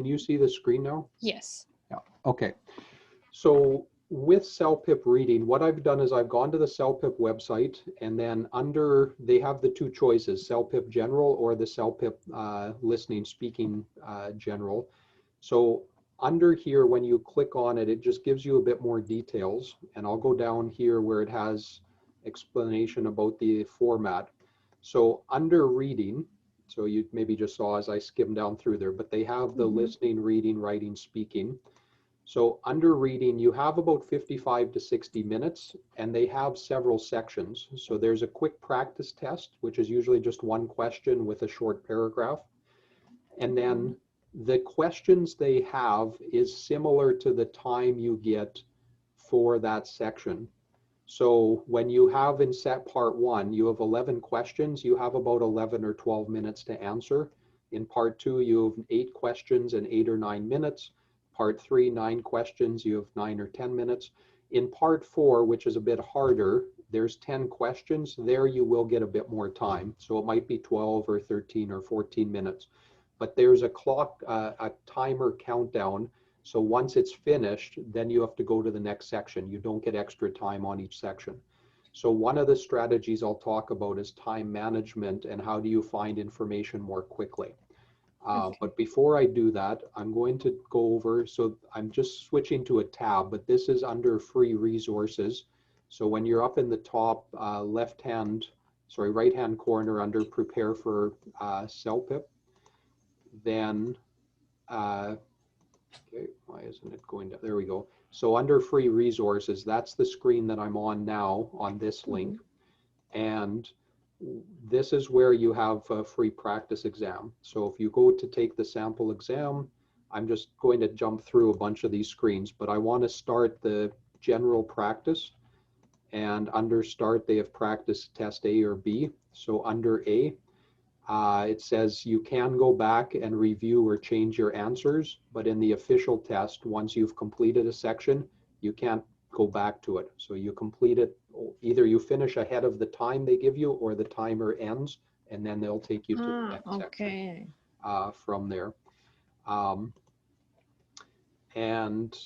can you see the screen now? Yes. Yeah, okay. So with CELPIP reading, what I've done is I've gone to the CELPIP website, and then under, they have the two choices, CELPIP General or the CELPIP Listening Speaking General. So under here, when you click on it, it just gives you a bit more details. And I'll go down here where it has explanation about the format. So under reading, so you maybe just saw as I skimmed down through there, but they have the listening, reading, writing, speaking. So under reading, you have about 55 to 60 minutes, and they have several sections. So there's a quick practice test, which is usually just one question with a short paragraph. And then the questions they have is similar to the time you get for that section. So when you have in set part 1, you have 11 questions, you have about 11 or 12 minutes to answer. In part 2, you have 8 questions and 8 or 9 minutes. Part 3, 9 questions, you have 9 or 10 minutes. In part 4, which is a bit harder, there's 10 questions. There you will get a bit more time. So it might be 12 or 13 or 14 minutes. But there's a clock, a timer countdown. So once it's finished, then you have to go to the next section. You don't get extra time on each section. So one of the strategies I'll talk about is time management and how do you find information more quickly. But before I do that, I'm going to go over, so I'm just switching to a tab, but this is under free resources. So when you're up in the top right-hand corner under prepare for CELPIP, then, okay, why isn't it going down? There we go. So under free resources, that's the screen that I'm on now on this link. And this is where you have a free practice exam. So if you go to take the sample exam, I'm just going to jump through a bunch of these screens, but I want to start the general practice. And under start, they have practice test A or B. So under A, it says you can go back and review or change your answers, but in the official test, once you've completed a section, you can't go back to it. So you complete it, either you finish ahead of the time they give you or the timer ends, and then they'll take you to the next section from there. And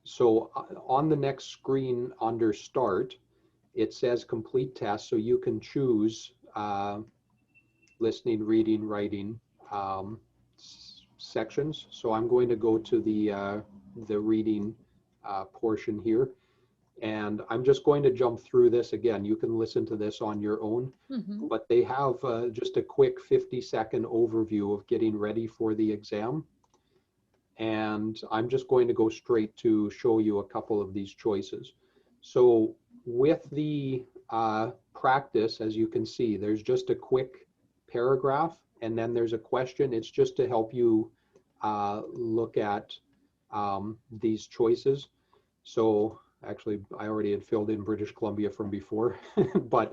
so on the next screen under start, it says complete test, so you can choose listening, reading, writing sections. So I'm going to go to the reading portion here. And I'm just going to jump through this again. You can listen to this on your own, but they have just a quick 50-second overview of getting ready for the exam. And I'm just going to go straight to show you a couple of these choices. So with the practice, as you can see, there's just a quick paragraph, and then there's a question. It's just to help you look at these choices. So actually, I already had filled in British Columbia from before, but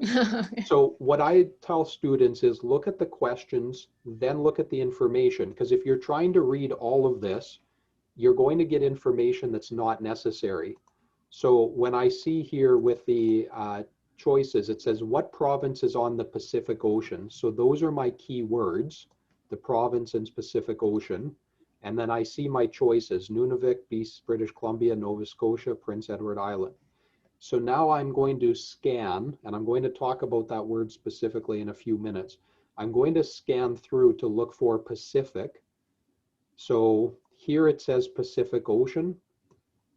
so what I tell students is look at the questions, then look at the information, because if you're trying to read all of this, you're going to get information that's not necessary. So when I see here with the choices, it says what province is on the Pacific Ocean. So those are my key words, the province and Pacific Ocean. And then I see my choices, Nunavut, British Columbia, Nova Scotia, Prince Edward Island. So now I'm going to scan, and I'm going to talk about that word specifically in a few minutes. I'm going to scan through to look for Pacific. So here it says Pacific Ocean.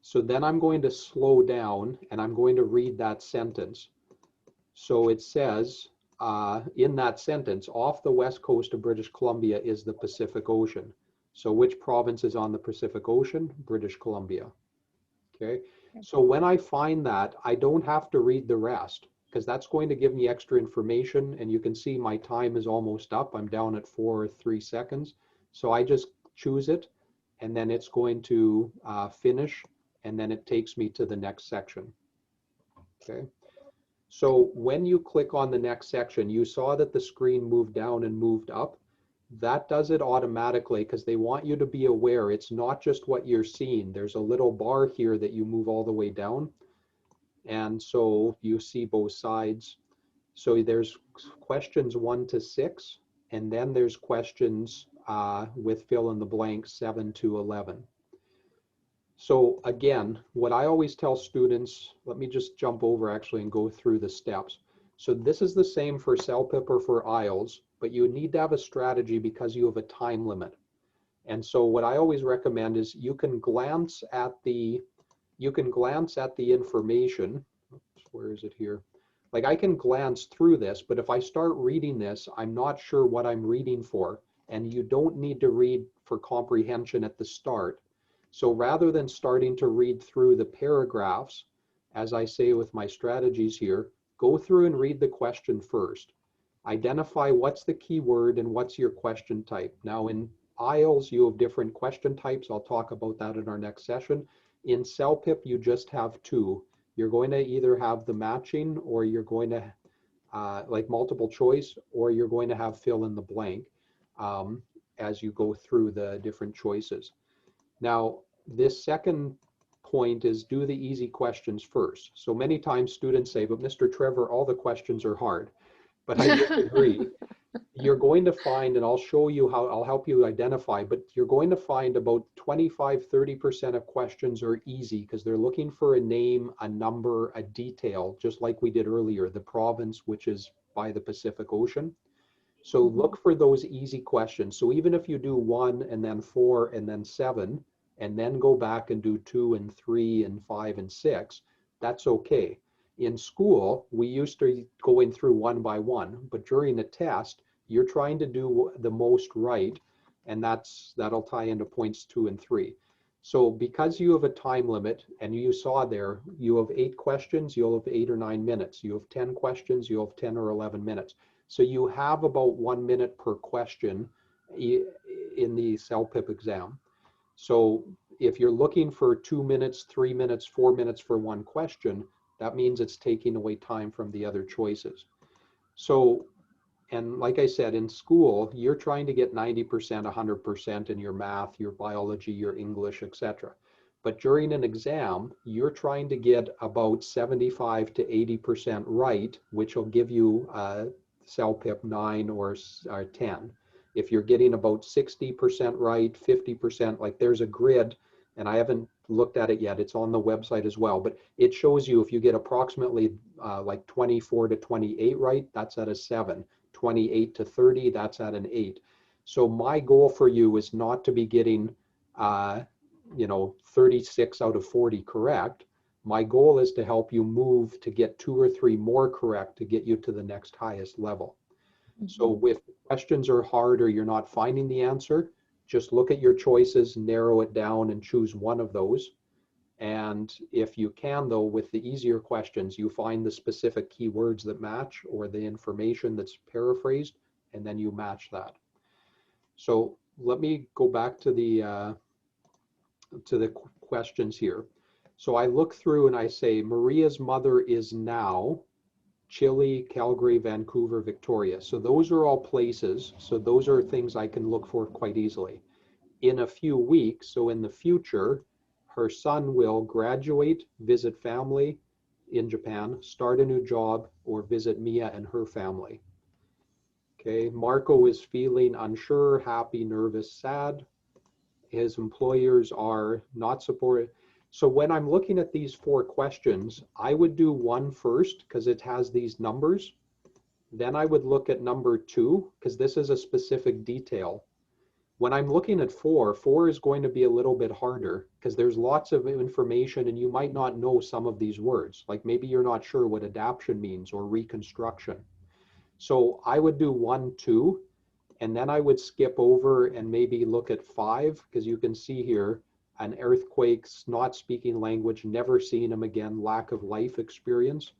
So then I'm going to slow down and I'm going to read that sentence. So it says in that sentence, off the west coast of British Columbia is the Pacific Ocean. So which province is on the Pacific Ocean? British Columbia. Okay. So when I find that, I don't have to read the rest because that's going to give me extra information. And you can see my time is almost up. I'm down at 4 or 3 seconds. So I just choose it and then it's going to finish and then it takes me to the next section. Okay. So when you click on the next section, you saw that the screen moved down and moved up. That does it automatically because they want you to be aware it's not just what you're seeing. There's a little bar here that you move all the way down. And so you see both sides. So there's questions 1 to 6, and then there's questions with fill in the blank 7 to 11. So again, what I always tell students, let me just jump over actually and go through the steps. So this is the same for CELPIP or for IELTS, but you need to have a strategy because you have a time limit. And so what I always recommend is you can glance at the information. Oops, where is it here? Like I can glance through this, but if I start reading this, I'm not sure what I'm reading for. And you don't need to read for comprehension at the start. So rather than starting to read through the paragraphs, as I say with my strategies here, go through and read the question first. Identify what's the key word and what's your question type. Now in IELTS, you have different question types. I'll talk about that in our next session. In CELPIP, you just have two. You're going to either have the matching or you're going to like multiple choice, or you're going to have fill in the blank as you go through the different choices. Now, this second point is do the easy questions first. So many times students say, but Mr. Trevor, all the questions are hard. But I disagree. You're going to find, and I'll show you how, I'll help you identify, but you're going to find about 25–30% of questions are easy because they're looking for a name, a number, a detail, just like we did earlier, the province, which is by the Pacific Ocean. So look for those easy questions. So even if you do 1 and then 4 and then 7, and then go back and do 2 and 3 and 5 and 6, that's okay. In school, we used to going through one by one, but during a test, you're trying to do the most right, and that'll tie into points 2 and 3. So because you have a time limit, and you saw there, you have 8 questions, you'll have 8 or 9 minutes. You have 10 questions, you'll have 10 or 11 minutes. So you have about 1 minute per question in the CELPIP exam. So if you're looking for 2 minutes, 3 minutes, 4 minutes for one question, that means it's taking away time from the other choices. So, and like I said, in school, you're trying to get 90%, 100% in your math, your biology, your English, etc. But during an exam, you're trying to get about 75 to 80% right, which will give you CELPIP 9 or 10. If you're getting about 60% right, 50%, like there's a grid, and I haven't looked at it yet, it's on the website as well, but it shows you if you get approximately like 24 to 28 right, that's at a 7. 28 to 30, that's at an 8. So my goal for you is not to be getting 36 out of 40 correct. My goal is to help you move to get 2 or 3 more correct to get you to the next highest level. So if questions are hard or you're not finding the answer, just look at your choices, narrow it down, and choose one of those. And if you can, though, with the easier questions, you find the specific keywords that match or the information that's paraphrased, and then you match that. So let me go back to the questions here. So I look through and I say, Maria's mother is now Chile, Calgary, Vancouver, Victoria. So those are all places. So those are things I can look for quite easily. In a few weeks, so in the future, her son will graduate, visit family in Japan, start a new job, or visit Mia and her family. Okay, Marco is feeling unsure, happy, nervous, sad. His employers are not supportive. So when I'm looking at these 4 questions, I would do 1 first because it has these numbers. Then I would look at number 2 because this is a specific detail. When I'm looking at 4 is going to be a little bit harder because there's lots of information and you might not know some of these words. Like maybe you're not sure what adaptation means or reconstruction. So I would do 1, 2, and then I would skip over and maybe look at 5 because you can see here an earthquake, not speaking language, never seeing him again, lack of life experience.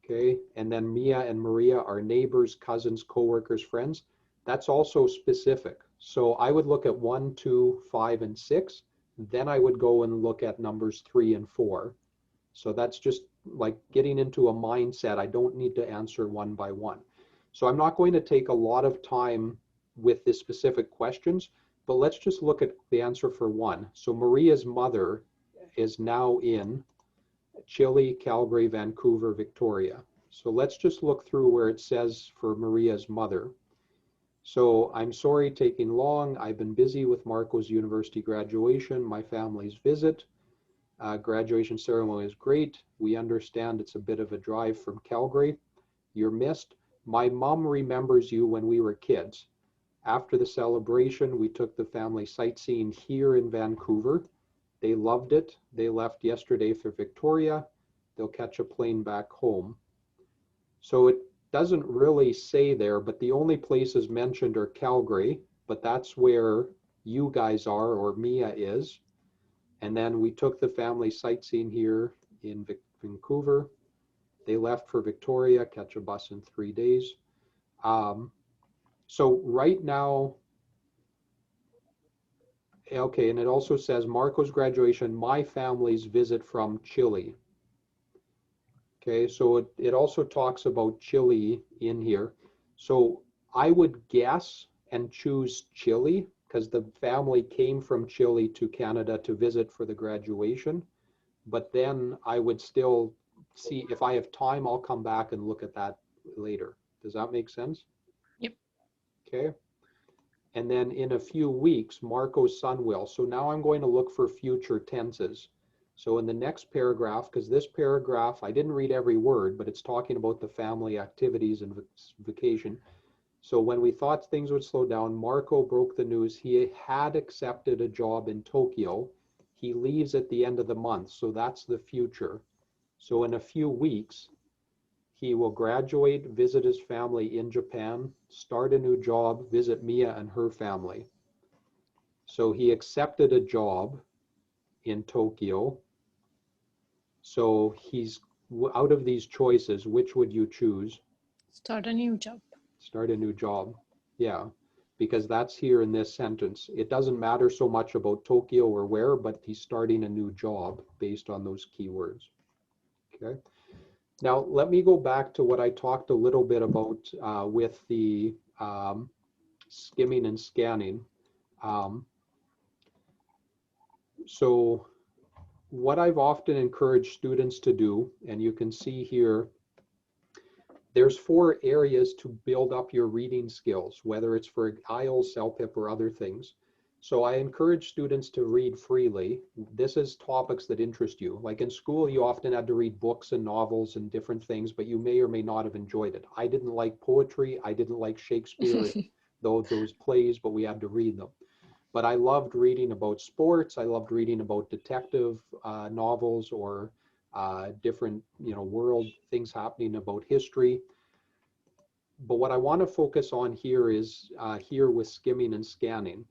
Okay, and then Mia and Maria are neighbors, cousins, co-workers, friends. That's also specific. So I would look at 1, 2, 5, and 6. Then I would go and look at numbers 3 and 4. So that's just like getting into a mindset. I don't need to answer one by one. So I'm not going to take a lot of time with the specific questions, but let's just look at the answer for 1. So Maria's mother is now in Chile, Calgary, Vancouver, Victoria. So let's just look through where it says for Maria's mother. So I'm sorry taking long. I've been busy with Marco's university graduation, my family's visit. Graduation ceremony is great. We understand it's a bit of a drive from Calgary. You're missed. My mom remembers you when we were kids. After the celebration, we took the family sightseeing here in Vancouver. They loved it. They left yesterday for Victoria. They'll catch a plane back home. So it doesn't really say there, but the only places mentioned are Calgary, but that's where you guys are, or Mia is. And then we took the family sightseeing here in Vancouver. They left for Victoria, catch a bus in 3 days. So right now, okay, and it also says Marco's graduation, my family's visit from Chile. Okay, so it also talks about Chile in here. So I would guess and choose Chile because the family came from Chile to Canada to visit for the graduation. But then I would still see, if I have time, I'll come back and look at that later. Does that make sense? Yep. Okay. And then in a few weeks, Marco's son will. So now I'm going to look for future tenses. So in the next paragraph, because this paragraph, I didn't read every word, but it's talking about the family activities and vacation. So when we thought things would slow down, Marco broke the news he had accepted a job in Tokyo. He leaves at the end of the month, so that's the future. So in a few weeks, he will graduate, visit his family in Japan, start a new job, visit Mia and her family. So he accepted a job in Tokyo. So he's out of these choices, which would you choose? Start a new job. Start a new job. Yeah, because that's here in this sentence. It doesn't matter so much about Tokyo or where, but he's starting a new job based on those keywords. Okay. Now, let me go back to what I talked a little bit about with the skimming and scanning. So what I've often encouraged students to do, and you can see here, there's 4 areas to build up your reading skills, whether it's for IELTS, CELPIP, or other things. So I encourage students to read freely. This is topics that interest you. Like in school, you often had to read books and novels and different things, but you may or may not have enjoyed it. I didn't like poetry. I didn't like Shakespeare, those plays, but we had to read them. But I loved reading about sports. I loved reading about detective novels or different, world things happening about history. But what I want to focus on here is here with skimming and scanning.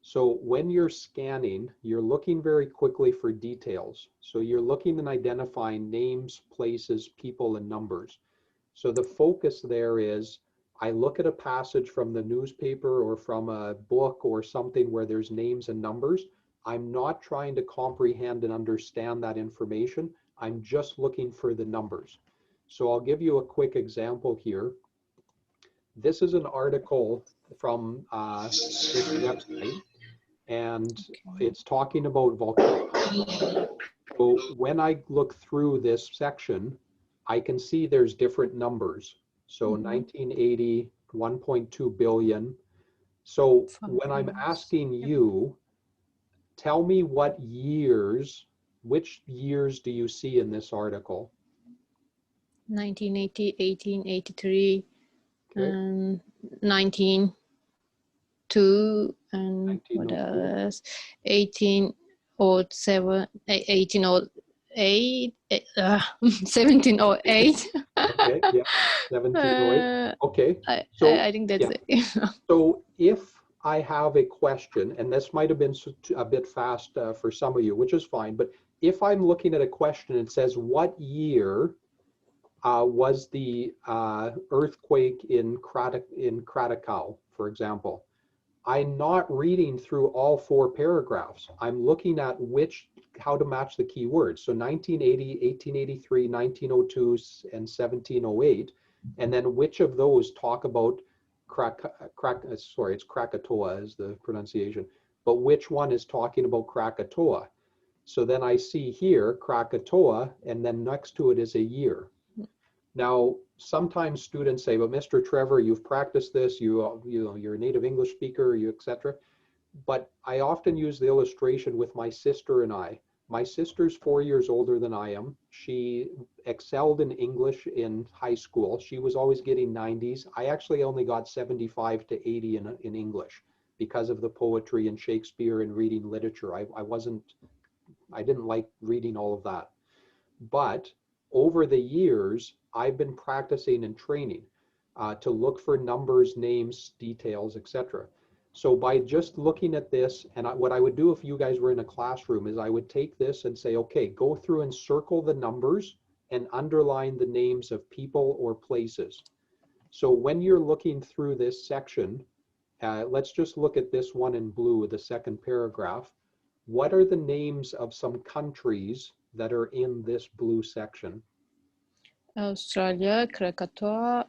So when you're scanning, you're looking very quickly for details. So you're looking and identifying names, places, people, and numbers. So the focus there is, I look at a passage from the newspaper or from a book or something where there's names and numbers. I'm not trying to comprehend and understand that information. I'm just looking for the numbers. So I'll give you a quick example here. This is an article from this website, and it's talking about volcanoes. So when I look through this section, I can see there's different numbers. So 1980, 1.2 billion. So when I'm asking you, tell me what years, which years do you see in this article? 1980, 1883, Okay. 1902, and what 1902. else? 1807, 1808, 1708. Okay, yeah, 1708. Okay, so I think that's yeah. it. So if I have a question, and this might have been a bit fast for some of you, which is fine, but if I'm looking at a question, it says, what year was the earthquake in Krakow, for example? I'm not reading through all 4 paragraphs. I'm looking at how to match the keywords. So 1980, 1883, 1902, and 1708. And then which of those talk about it's Krakatoa is the pronunciation, but which one is talking about Krakatoa? So then I see here Krakatoa, and then next to it is a year. Now, sometimes students say, but Mr. Trevor, you've practiced this, you're a native English speaker, etc. But I often use the illustration with my sister and I. My sister's 4 years older than I am. She excelled in English in high school. She was always getting 90s. I actually only got 75 to 80 in English because of the poetry and Shakespeare and reading literature. I didn't like reading all of that. But over the years, I've been practicing and training to look for numbers, names, details, etc. So by just looking at this, and what I would do if you guys were in a classroom is I would take this and say, okay, go through and circle the numbers and underline the names of people or places. So when you're looking through this section, let's just look at this one in blue, the second paragraph. What are the names of some countries that are in this blue section? Australia, Krakatoa,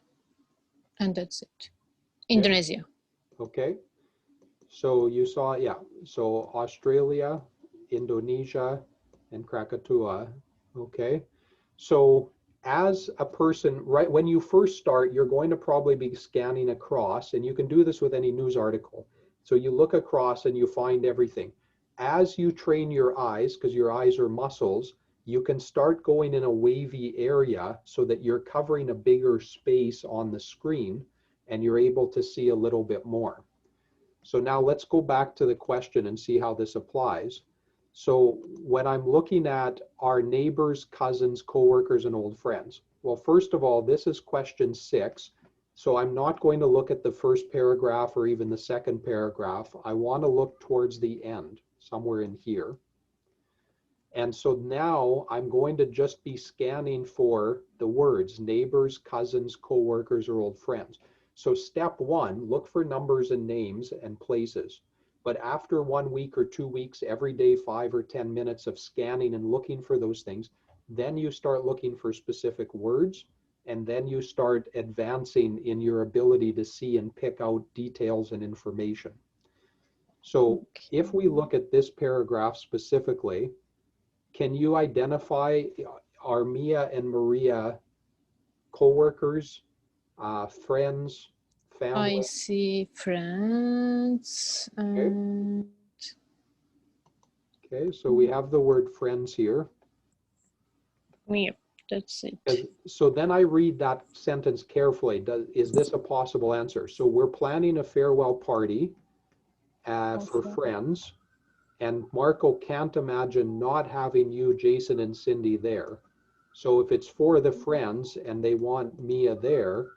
and that's it. Indonesia. Okay. So you saw, yeah. So Australia, Indonesia, and Krakatoa. Okay. So as a person, right when you first start, you're going to probably be scanning across, and you can do this with any news article. So you look across and you find everything. As you train your eyes, because your eyes are muscles, you can start going in a wavy area so that you're covering a bigger space on the screen and you're able to see a little bit more. So now let's go back to the question and see how this applies. So when I'm looking at our neighbors, cousins, coworkers, and old friends, well, first of all, this is question 6. So I'm not going to look at the first paragraph or even the second paragraph. I want to look towards the end, somewhere in here. And so now I'm going to just be scanning for the words neighbors, cousins, coworkers, or old friends. So step 1, look for numbers and names and places. But after 1 week or 2 weeks, every day, 5 or 10 minutes of scanning and looking for those things, then you start looking for specific words, and then you start advancing in your ability to see and pick out details and information. So if we look at this paragraph specifically, can you identify, are Mia and Maria co-workers, friends, family? I see friends. Okay. Okay, so we have the word friends here. Yeah, that's it. So then I read that sentence carefully. Is this a possible answer? So we're planning a farewell party for friends, and Marco can't imagine not having you, Jason, and Cindy there. So if it's for the friends and they want Mia there,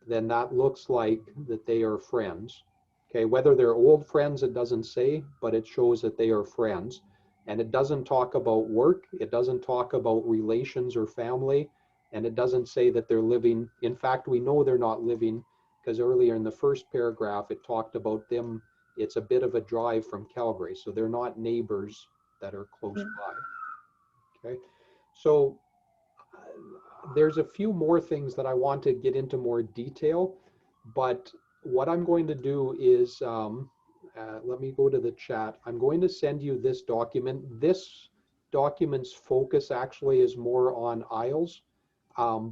then that looks like that they are friends. Okay, whether they're old friends, it doesn't say, but it shows that they are friends. And it doesn't talk about work. It doesn't talk about relations or family. And it doesn't say that they're living. In fact, we know they're not living because earlier in the first paragraph, it talked about them. It's a bit of a drive from Calgary. So they're not neighbors that are close by. Okay, so there's a few more things that I want to get into more detail, but what I'm going to do is, let me go to the chat. I'm going to send you this document. This document's focus actually is more on IELTS,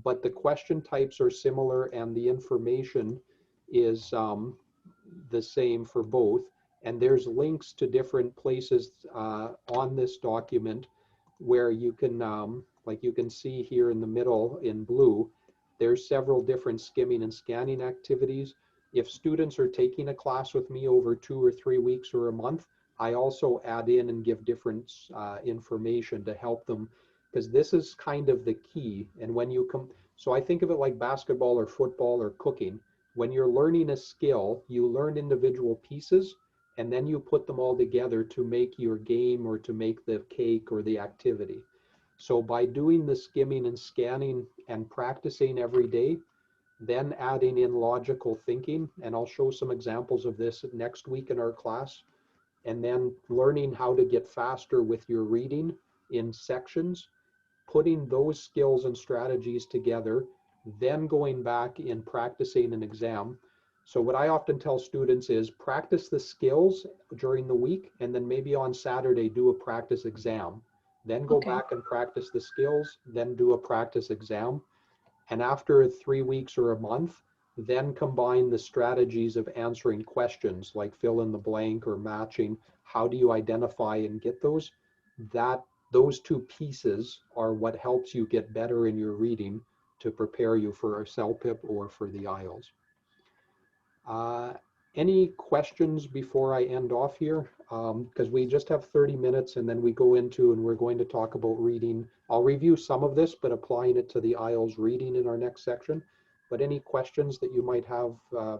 but the question types are similar and the information is the same for both. And there's links to different places on this document where you can, like you can see here in the middle in blue, there's several different skimming and scanning activities. If students are taking a class with me over 2 or 3 weeks or a month, I also add in and give different information to help them, because this is kind of the key. And when you come, so I think of it like basketball or football or cooking. When you're learning a skill, you learn individual pieces and then you put them all together to make your game or to make the cake or the activity. So by doing the skimming and scanning and practicing every day, then adding in logical thinking, and I'll show some examples of this next week in our class, and then learning how to get faster with your reading in sections, putting those skills and strategies together, then going back in practicing an exam. So what I often tell students is practice the skills during the week, and then maybe on Saturday do a practice exam. Then go back and practice the skills, then do a practice exam. And after 3 weeks or a month, then combine the strategies of answering questions like fill in the blank or matching. How do you identify and get those? Those two pieces are what helps you get better in your reading to prepare you for a CELPIP or for the IELTS. Any questions before I end off here? Because we just have 30 minutes and then we go into and we're going to talk about reading. I'll review some of this, but applying it to the IELTS reading in our next section. But any questions that you might have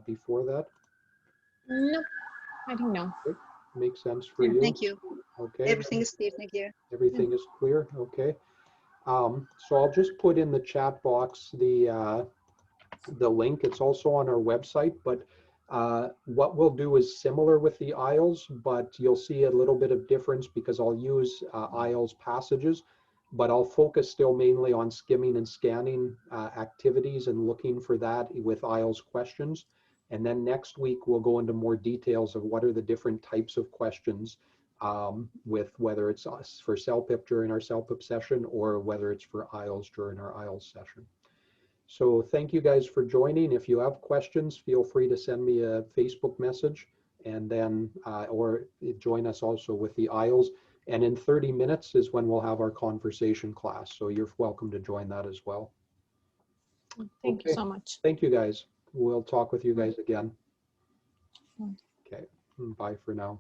before that? Nope, I think no. Okay. Makes sense for you? Thank you. Okay. Everything is clear. Thank you. Everything is clear? Okay. So I'll just put in the chat box the link. It's also on our website, but what we'll do is similar with the IELTS, but you'll see a little bit of difference because I'll use IELTS passages, but I'll focus still mainly on skimming and scanning activities and looking for that with IELTS questions. And then next week, we'll go into more details of what are the different types of questions with whether it's for CELPIP during our CELPIP session or whether it's for IELTS during our IELTS session. So thank you guys for joining. If you have questions, feel free to send me a Facebook message and then, or join us also with the IELTS. And in 30 minutes is when we'll have our conversation class. So you're welcome to join that as well. Thank you so much. Thank you guys. We'll talk with you guys again. Bye. Okay, bye for now.